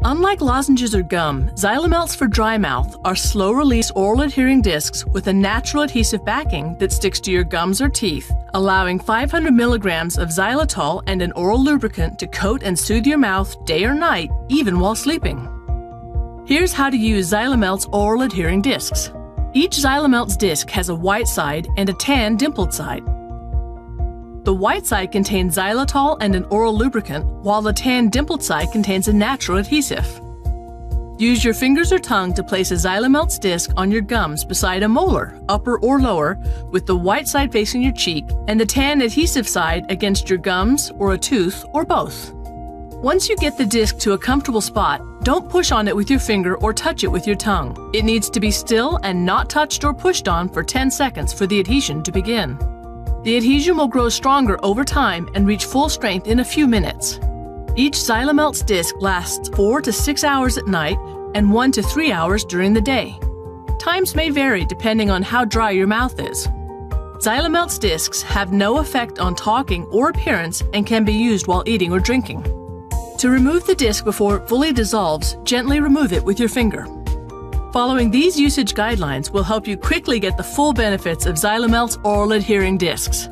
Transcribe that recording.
Unlike lozenges or gum, Xylimelts for dry mouth are slow-release oral adhering discs with a natural adhesive backing that sticks to your gums or teeth, allowing 500 milligrams of xylitol and an oral lubricant to coat and soothe your mouth day or night, even while sleeping. Here's how to use Xylimelts oral adhering discs. Each Xylimelts disc has a white side and a tan dimpled side. The white side contains xylitol and an oral lubricant, while the tan dimpled side contains a natural adhesive. Use your fingers or tongue to place a Xylimelts disc on your gums beside a molar, upper or lower, with the white side facing your cheek and the tan adhesive side against your gums or a tooth or both. Once you get the disc to a comfortable spot, don't push on it with your finger or touch it with your tongue. It needs to be still and not touched or pushed on for 10 seconds for the adhesion to begin. The adhesion will grow stronger over time and reach full strength in a few minutes. Each Xylimelts disc lasts 4 to 6 hours at night and 1 to 3 hours during the day. Times may vary depending on how dry your mouth is. Xylimelts discs have no effect on talking or appearance and can be used while eating or drinking. To remove the disc before it fully dissolves, gently remove it with your finger. Following these usage guidelines will help you quickly get the full benefits of Xylimelts oral adhering discs.